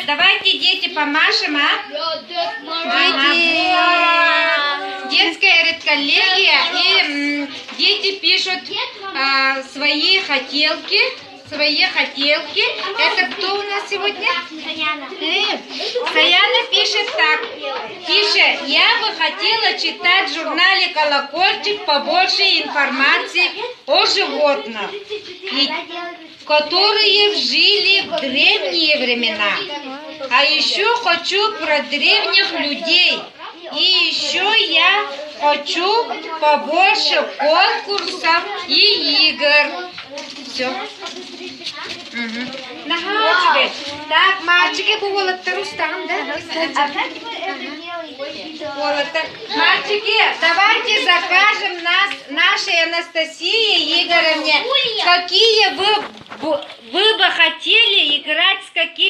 Давайте, дети, помашем, а? Дети. Детская редколлегия. И дети пишут свои хотелки. Это кто у нас сегодня? Саяна пишет так. Тише, я бы хотела читать в журнале «Колокольчик» побольше информации о животных, которые жили в древние времена. А еще хочу про древних людей. И еще я хочу побольше конкурсов и игр. Все. Так, мальчики, мальчики, давайте закажем нашей Анастасии Игоревне, какие вы бы хотели играть, с какими